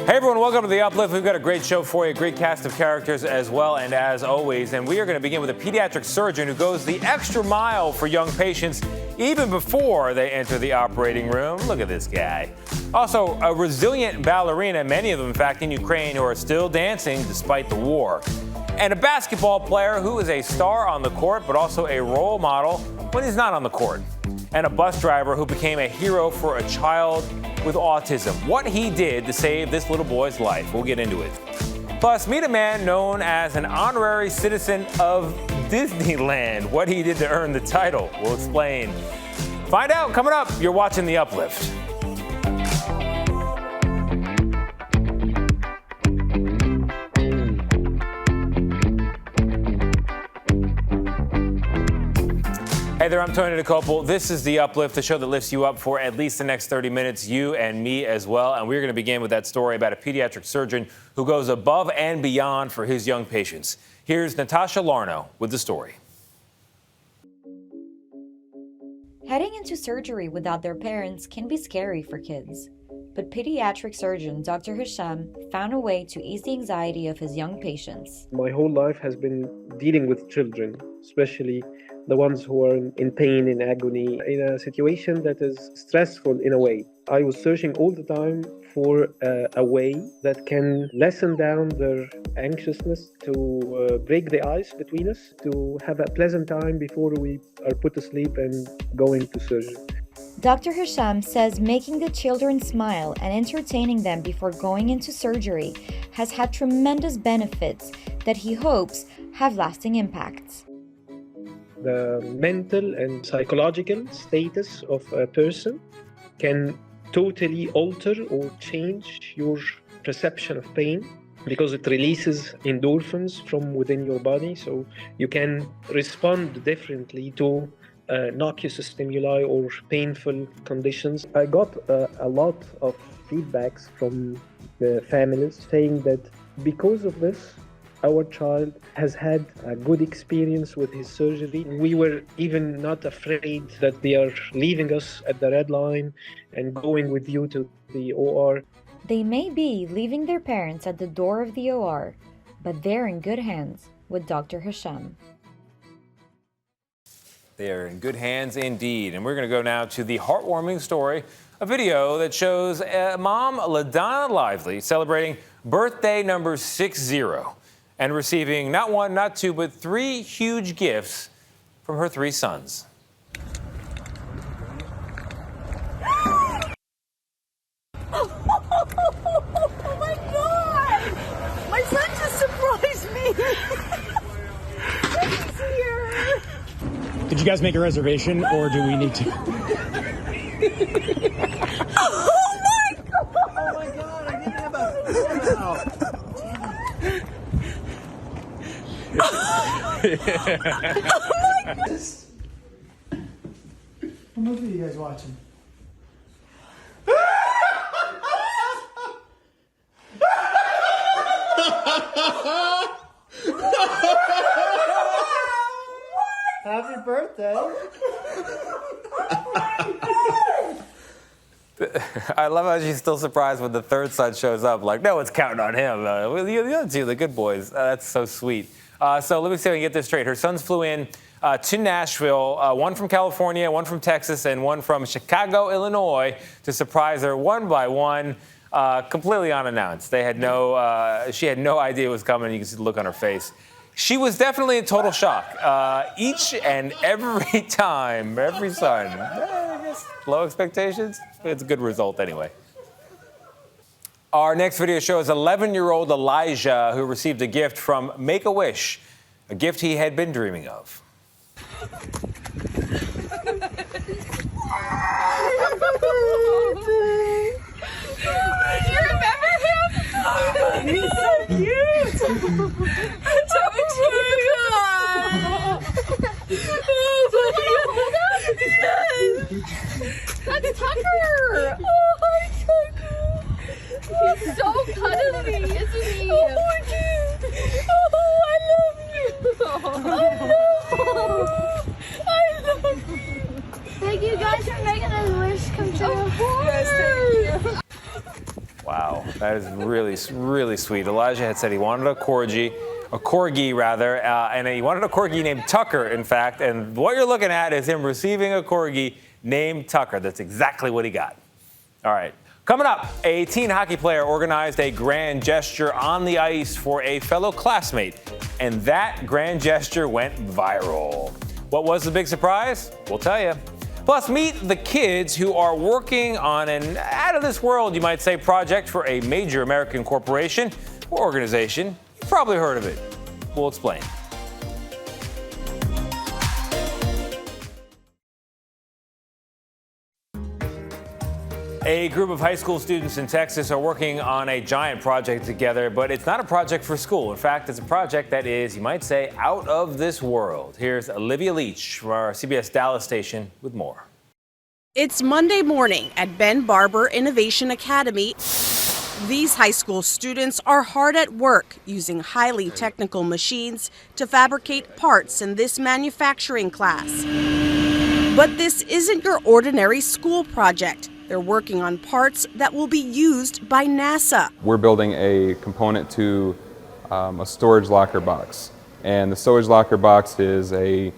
Hey everyone, welcome to The Uplift. We've got a great show for you, a great cast of characters as well, and as always. And we are going to begin with a pediatric surgeon who goes the extra mile for young patients even before they enter the operating room. Look at this guy. Also, a resilient ballerina, many of them in fact in Ukraine, who are still dancing despite the war. And a basketball player who is a star on the court but also a role model when he's not on the court. And a bus driver who became a hero for a child with autism. What he did to save this little boy's life. We'll get into it. Plus, meet a man known as an honorary citizen of Disneyland. What he did to earn the title. We'll explain. Find out coming up. You're watching The Uplift. Hey there, I'm Tony DeCopel. This is The Uplift, the show that lifts you up for at least the next 30 minutes, you and me as well. And we're going to begin with that story about a pediatric surgeon who goes above and beyond for his young patients. Here's Natasha Larno with the story. Heading into surgery without their parents can be scary for kids. But pediatric surgeon Dr. Hisham found a way to ease the anxiety of his young patients. My whole life has been dealing with children, especially the ones who are in pain, in agony, in a situation that is stressful in a way. I was searching all the time for a way that can lessen down their anxiousness, to break the ice between us, to have a pleasant time before we are put to sleep and going to surgery. Dr. Hisham says making the children smile and entertaining them before going into surgery has had tremendous benefits that he hopes have lasting impacts. The mental and psychological status of a person can totally alter or change your perception of pain because it releases endorphins from within your body, so you can respond differently to noxious stimuli or painful conditions. I got a lot of feedbacks from the families saying that because of this, our child has had a good experience with his surgery. We were even not afraid that they are leaving us at the red line and going with you to the OR. They may be leaving their parents at the door of the OR, but they're in good hands with Dr. Hisham. They are in good hands indeed. And we're going to go now to the heartwarming story, a video that shows mom LaDonna Lively celebrating birthday number 60 and receiving not one, not two, but 3 huge gifts from her 3 sons. Oh my God! My son just surprised me! He's here! Did you guys make a reservation, or do we need to? Oh my God! Oh my God! I didn't have a now. Oh my God! What movie are you guys watching? Happy birthday! I love how she's still surprised when the 3rd son shows up. Like, no one's counting on him. The other 2, the good boys. That's so sweet. So let me see if I can get this straight. Her sons flew in to Nashville, one from California, one from Texas, and one from Chicago, Illinois, to surprise her one by one, completely unannounced. They had she had no idea it was coming. You can see the look on her face. She was definitely in total shock. Each and every time, every son. I guess low expectations. It's a good result anyway. Our next video shows 11-year-old Elijah, who received a gift from Make-A-Wish, a gift he had been dreaming of. You remember him? He's so cute! Tell me to Yes! That's Tucker! Oh, hi, Tucker! He's so cuddly, isn't he? Oh, my God! Oh, I love you! I love you! Thank you guys for making a wish come true. Of course! Yes, thank you. Wow. That is really, really sweet. Elijah had said he wanted a corgi rather, and he wanted a corgi named Tucker, in fact. And what you're looking at is him receiving a corgi named Tucker. That's exactly what he got. All right. Coming up, a teen hockey player organized a grand gesture on the ice for a fellow classmate, and that grand gesture went viral. What was the big surprise? We'll tell you. Plus, meet the kids who are working on an out-of-this-world, you might say, project for a major American corporation or organization. You've probably heard of it. We'll explain. A group of high school students in Texas are working on a giant project together, but it's not a project for school. In fact, it's a project that is, you might say, out of this world. Here's Olivia Leach from our CBS Dallas station with more. It's Monday morning at Ben Barber Innovation Academy. These high school students are hard at work using highly technical machines to fabricate parts in this manufacturing class. But this isn't your ordinary school project. They're working on parts that will be used by NASA. We're building a component to a storage locker box. And the storage locker box is a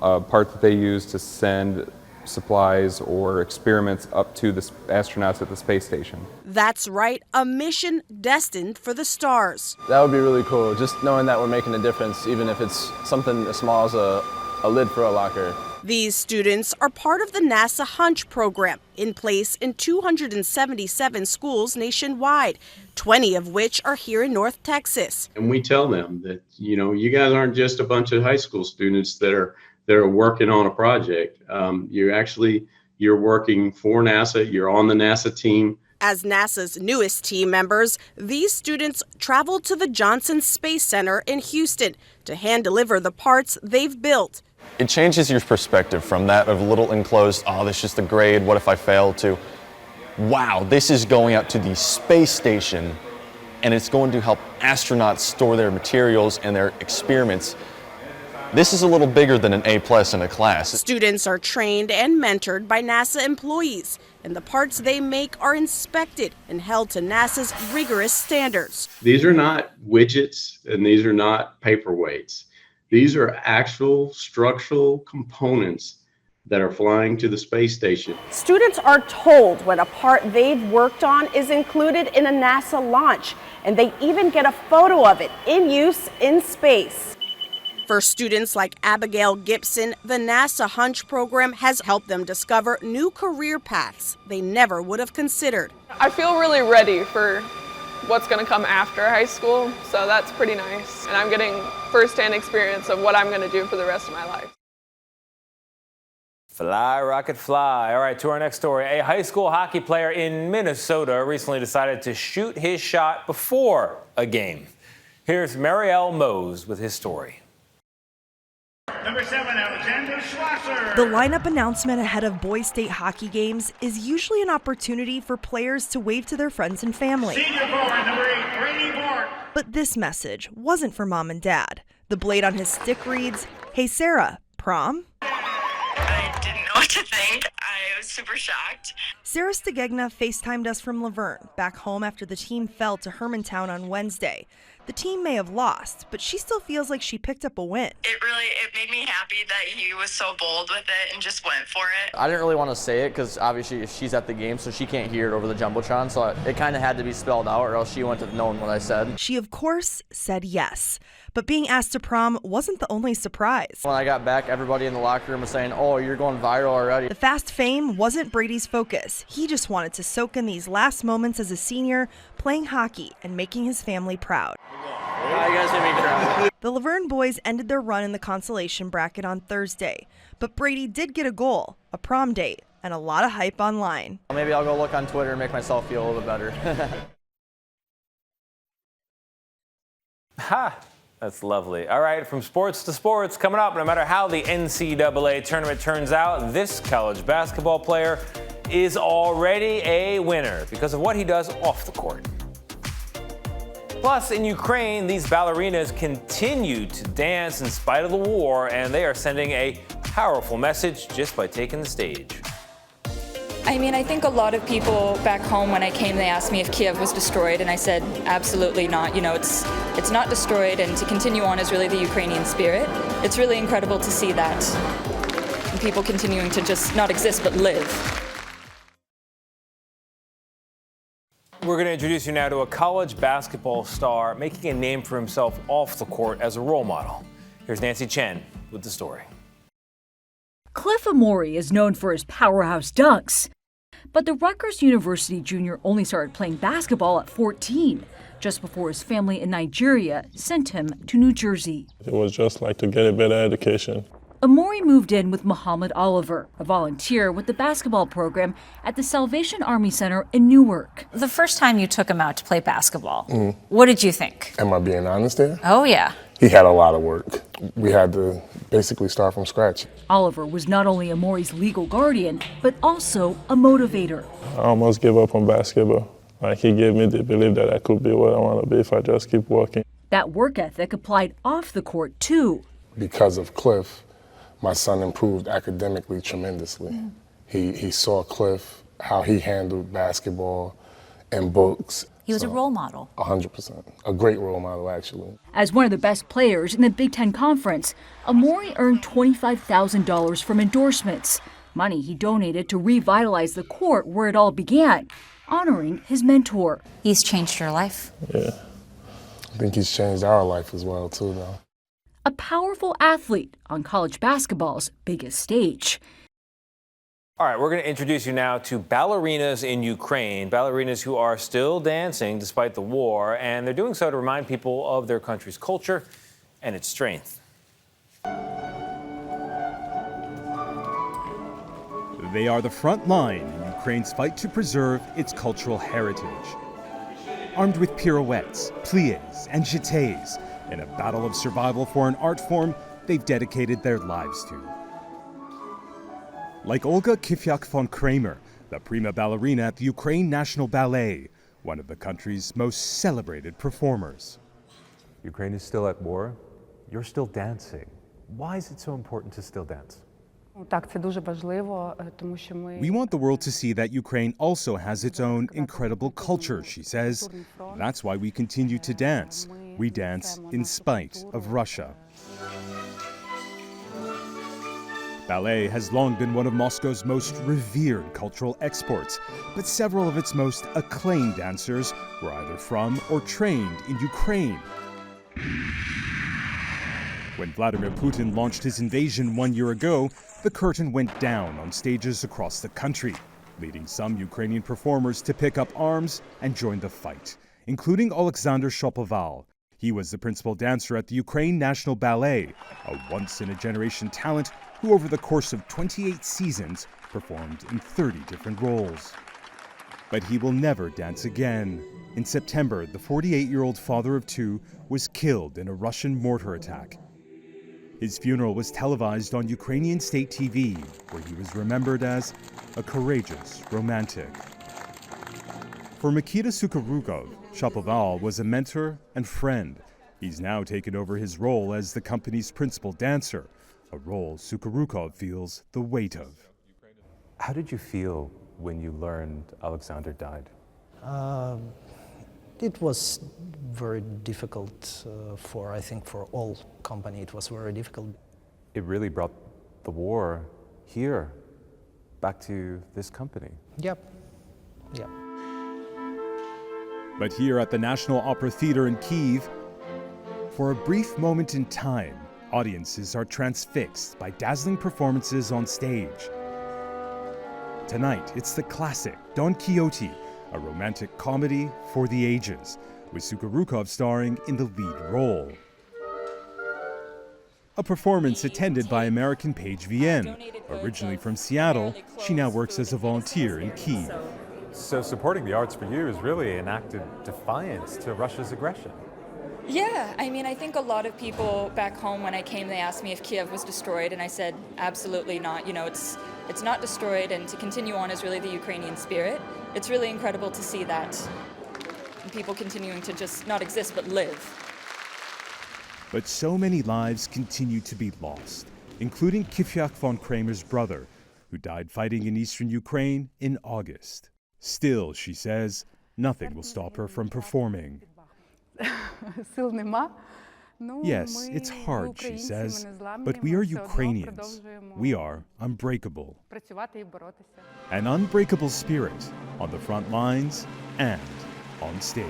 part that they use to send supplies or experiments up to the astronauts at the space station. That's right, a mission destined for the stars. That would be really cool, just knowing that we're making a difference, even if it's something as small as a lid for a locker. These students are part of the NASA Hunch program, in place in 277 schools nationwide, 20 of which are here in North Texas. And we tell them that, you guys aren't just a bunch of high school students that are working on a project. You're working for NASA, you're on the NASA team. As NASA's newest team members, these students traveled to the Johnson Space Center in Houston to hand-deliver the parts they've built. It changes your perspective from that of a little enclosed, oh, this is just a grade, what if I fail, to, wow, this is going out to the space station and it's going to help astronauts store their materials and their experiments. This is a little bigger than an A+ in a class. Students are trained and mentored by NASA employees, and the parts they make are inspected and held to NASA's rigorous standards. These are not widgets and these are not paperweights. These are actual structural components that are flying to the space station. Students are told when a part they've worked on is included in a NASA launch, and they even get a photo of it in use in space. For students like Abigail Gibson, the NASA Hunch program has helped them discover new career paths they never would have considered. I feel really ready for what's going to come after high school, so that's pretty nice. And I'm getting first-hand experience of what I'm going to do for the rest of my life. Fly, rocket, fly. All right, to our next story. A high school hockey player in Minnesota recently decided to shoot his shot before a game. Here's Marielle Mose with his story. Number 7, Alexander Schlosser. The lineup announcement ahead of boys' state hockey games is usually an opportunity for players to wave to their friends and family. Senior forward, number 8, Brady Bork. But this message wasn't for mom and dad. The blade on his stick reads, "Hey Sarah, prom?" I didn't know what to think. I was super shocked. Sarah Stegegna FaceTimed us from Laverne, back home after the team fell to Hermantown on Wednesday. The team may have lost, but she still feels like she picked up a win. It made me happy that he was so bold with it and just went for it. I didn't really want to say it because obviously she's at the game, so she can't hear it over the Jumbotron, so it kind of had to be spelled out or else she wouldn't have known what I said. She, of course, said yes. But being asked to prom wasn't the only surprise. When I got back, everybody in the locker room was saying, "Oh, you're going viral already." The fast fame wasn't Brady's focus. He just wanted to soak in these last moments as a senior, playing hockey and making his family proud. You guys made me cry. The Laverne boys ended their run in the consolation bracket on Thursday, but Brady did get a goal, a prom date, and a lot of hype online. Maybe I'll go look on Twitter and make myself feel a little bit better. Ha! That's lovely. All right, from sports to sports, coming up, no matter how the NCAA tournament turns out, this college basketball player is already a winner because of what he does off the court. Plus, in Ukraine, these ballerinas continue to dance in spite of the war, and they are sending a powerful message just by taking the stage. I mean, I think a lot of people back home, when I came, they asked me if Kiev was destroyed, and I said, absolutely not. You know, it's not destroyed, and to continue on is really the Ukrainian spirit. It's really incredible to see that. And people continuing to just not exist, but live. We're going to introduce you now to a college basketball star making a name for himself off the court as a role model. Here's Nancy Chen with the story. Cliff Amori is known for his powerhouse dunks, but the Rutgers University junior only started playing basketball at 14, just before his family in Nigeria sent him to New Jersey. It was just like to get a better education. Amori moved in with Muhammad Oliver, a volunteer with the basketball program at the Salvation Army Center in Newark. The first time you took him out to play basketball, what did you think? Am I being honest there? Oh, yeah. He had a lot of work. We had to basically start from scratch. Oliver was not only Amori's legal guardian, but also a motivator. I almost gave up on basketball. Like, he gave me the belief that I could be what I want to be if I just keep working. That work ethic applied off the court, too. Because of Cliff, my son improved academically tremendously. He saw Cliff, how he handled basketball and books. He was a role model. 100%. A great role model, actually. As one of the best players in the Big Ten Conference, Amori earned $25,000 from endorsements, money he donated to revitalize the court where it all began, honoring his mentor. He's changed your life. Yeah. I think he's changed our life as well, too, though. A powerful athlete on college basketball's biggest stage. All right, we're going to introduce you now to ballerinas in Ukraine, ballerinas who are still dancing despite the war, and they're doing so to remind people of their country's culture and its strength. They are the front line in Ukraine's fight to preserve its cultural heritage. Armed with pirouettes, pliés, and jetés, in a battle of survival for an art form they've dedicated their lives to. Like Olga Kifyak von Kramer, the prima ballerina at the Ukraine National Ballet, one of the country's most celebrated performers. Ukraine is still at war. You're still dancing. Why is it so important to still dance? We want the world to see that Ukraine also has its own incredible culture, she says. That's why we continue to dance. We dance in spite of Russia. Ballet has long been one of Moscow's most revered cultural exports, but several of its most acclaimed dancers were either from or trained in Ukraine. When Vladimir Putin launched his invasion 1 year ago, the curtain went down on stages across the country, leading some Ukrainian performers to pick up arms and join the fight, including Alexander Shapoval. He was the principal dancer at the Ukraine National Ballet, a once-in-a-generation talent who over the course of 28 seasons performed in 30 different roles. But he will never dance again. In September, the 48-year-old father of two was killed in a Russian mortar attack. His funeral was televised on Ukrainian state TV, where he was remembered as a courageous romantic. For Mikita Sukharukov, Shapoval was a mentor and friend. He's now taken over his role as the company's principal dancer, a role Sukharukov feels the weight of. How did you feel when you learned Alexander died? It was very difficult I think for all company. It was very difficult. It really brought the war here, back to this company. Yep. But here at the National Opera Theater in Kyiv, for a brief moment in time, audiences are transfixed by dazzling performances on stage. Tonight, it's the classic Don Quixote, a romantic comedy for the ages, with Sukharukov starring in the lead role. A performance attended by American Paige Vienne. Originally from Seattle, she now works as a volunteer in Kyiv. So supporting the arts for you is really an act of defiance to Russia's aggression. Yeah, I mean, I think a lot of people back home, when I came, they asked me if Kiev was destroyed, and I said, absolutely not. You know, it's not destroyed, and to continue on is really the Ukrainian spirit. It's really incredible to see that. And people continuing to just not exist, but live. But so many lives continue to be lost, including Kifyak von Kramer's brother, who died fighting in eastern Ukraine in August. Still, she says, nothing will stop her from performing. Yes, it's hard, she says, but we are Ukrainians. We are unbreakable. An unbreakable spirit on the front lines and on stage.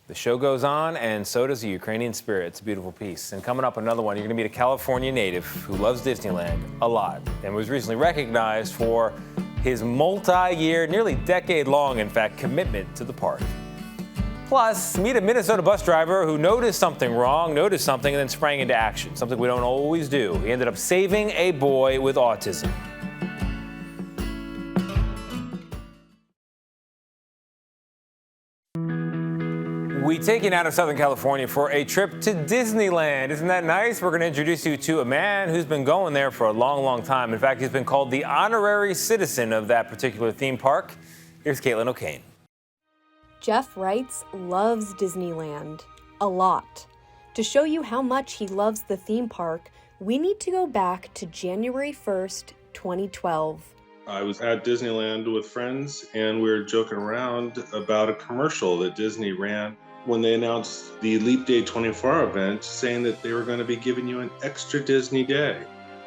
The show goes on, and so does the Ukrainian spirit. It's a beautiful piece. And coming up, another one. You're going to meet a California native who loves Disneyland a lot and was recently recognized for his multi-year, nearly decade-long, in fact, commitment to the park. Plus, meet a Minnesota bus driver who noticed something wrong, and then sprang into action, something we don't always do. He ended up saving a boy with autism. We take you now to Southern California for a trip to Disneyland. Isn't that nice? We're going to introduce you to a man who's been going there for a long, long time. In fact, he's been called the honorary citizen of that particular theme park. Here's Caitlin O'Kane. Jeff Wrights loves Disneyland a lot. To show you how much he loves the theme park, we need to go back to January 1st, 2012. I was at Disneyland with friends, and we were joking around about a commercial that Disney ran when they announced the Leap Day 24-hour event, saying that they were going to be giving you an extra Disney day.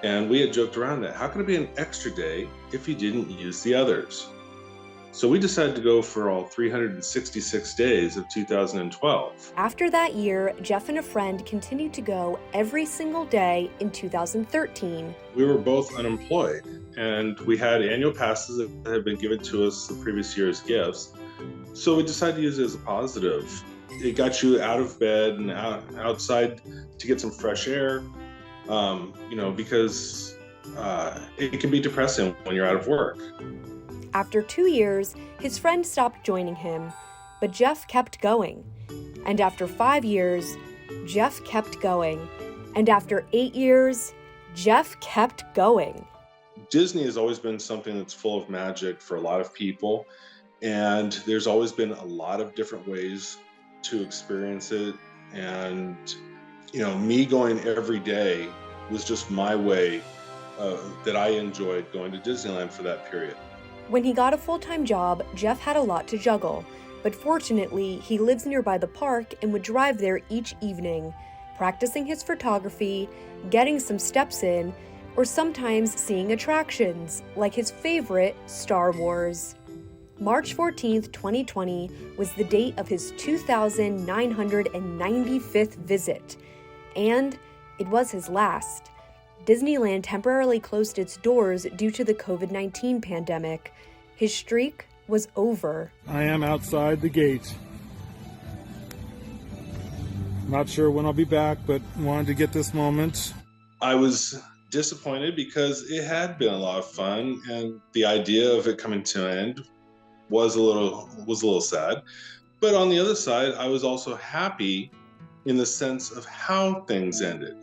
And we had joked around that. How could it be an extra day if you didn't use the others? So we decided to go for all 366 days of 2012. After that year, Jeff and a friend continued to go every single day in 2013. We were both unemployed, and we had annual passes that had been given to us the previous year as gifts. So we decided to use it as a positive. It got you out of bed and outside to get some fresh air, because it can be depressing when you're out of work. After 2 years, his friend stopped joining him, but Jeff kept going. And after 5 years, Jeff kept going. And after 8 years, Jeff kept going. Disney has always been something that's full of magic for a lot of people, and there's always been a lot of different ways to experience it. And, me going every day was just my way that I enjoyed going to Disneyland for that period. When he got a full-time job, Jeff had a lot to juggle, but fortunately, he lives nearby the park and would drive there each evening, practicing his photography, getting some steps in, or sometimes seeing attractions, like his favorite, Star Wars. March 14th, 2020 was the date of his 2,995th visit, and it was his last. Disneyland temporarily closed its doors due to the COVID-19 pandemic. His streak was over. I am outside the gate. Not sure when I'll be back, but wanted to get this moment. I was disappointed because it had been a lot of fun, and the idea of it coming to an end was a little sad. But on the other side, I was also happy in the sense of how things ended,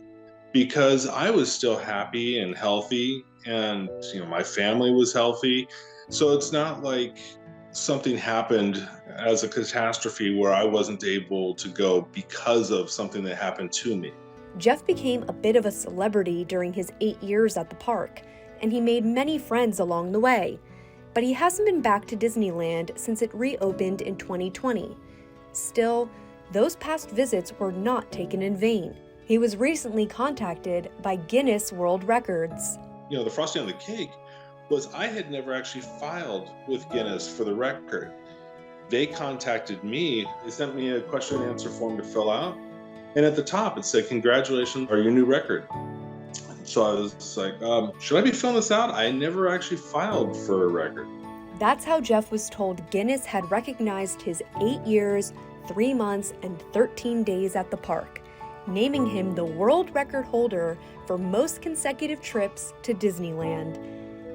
because I was still happy and healthy, and my family was healthy. So it's not like something happened as a catastrophe where I wasn't able to go because of something that happened to me. Jeff became a bit of a celebrity during his 8 years at the park, and he made many friends along the way. But he hasn't been back to Disneyland since it reopened in 2020. Still, those past visits were not taken in vain. He was recently contacted by Guinness World Records. The frosting on the cake was I had never actually filed with Guinness for the record. They contacted me. They sent me a question and answer form to fill out. And at the top, it said, "Congratulations on your new record." So I was like, should I be filling this out? I never actually filed for a record. That's how Jeff was told Guinness had recognized his 8 years, 3 months, and 13 days at the park, naming him the world record holder for most consecutive trips to Disneyland.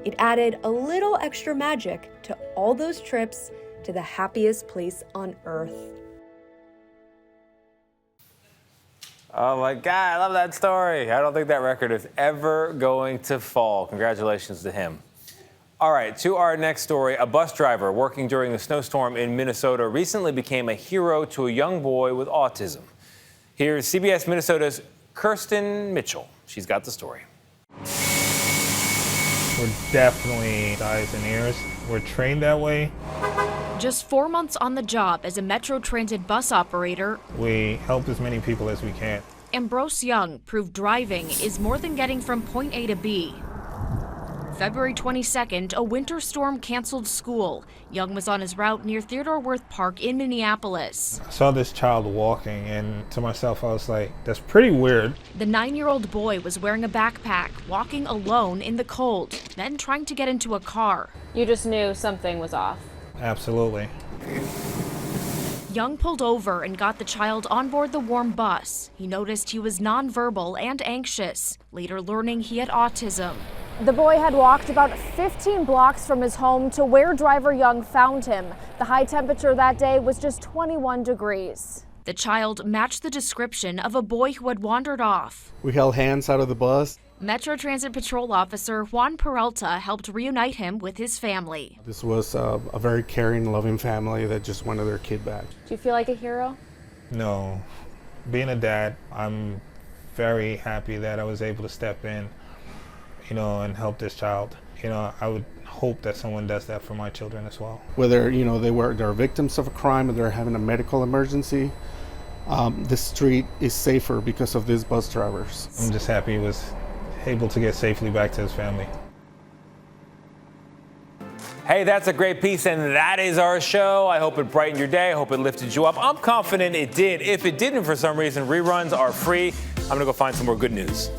It added a little extra magic to all those trips to the happiest place on earth. Oh my God, I love that story. I don't think that record is ever going to fall. Congratulations to him. All right, to our next story. A bus driver working during the snowstorm in Minnesota recently became a hero to a young boy with autism. Here's CBS Minnesota's Kirsten Mitchell. She's got the story. We're definitely eyes and ears. We're trained that way. Just 4 months on the job as a Metro Transit bus operator, We help as many people as we can. Ambrose Young proved driving is more than getting from point A to B. February 22nd, a winter storm canceled school. Young was on his route near Theodore Wirth Park in Minneapolis. I saw this child walking, and to myself, I was like, that's pretty weird. The 9-year-old boy was wearing a backpack, walking alone in the cold, then trying to get into a car. You just knew something was off. Absolutely. Young pulled over and got the child on board the warm bus. He noticed he was nonverbal and anxious, later learning he had autism. The boy had walked about 15 blocks from his home to where driver Young found him. The high temperature that day was just 21 degrees. The child matched the description of a boy who had wandered off. We held hands out of the bus. Metro Transit Patrol Officer Juan Peralta helped reunite him with his family. This was a very caring, loving family that just wanted their kid back. Do you feel like a hero? No. Being a dad, I'm very happy that I was able to step in, and help this child. I would hope that someone does that for my children as well. Whether, they're victims of a crime or they're having a medical emergency, the street is safer because of these bus drivers. I'm just happy he was able to get safely back to his family. Hey, that's a great piece, and that is our show. I hope it brightened your day. I hope it lifted you up. I'm confident it did. If it didn't for some reason, reruns are free. I'm going to go find some more good news.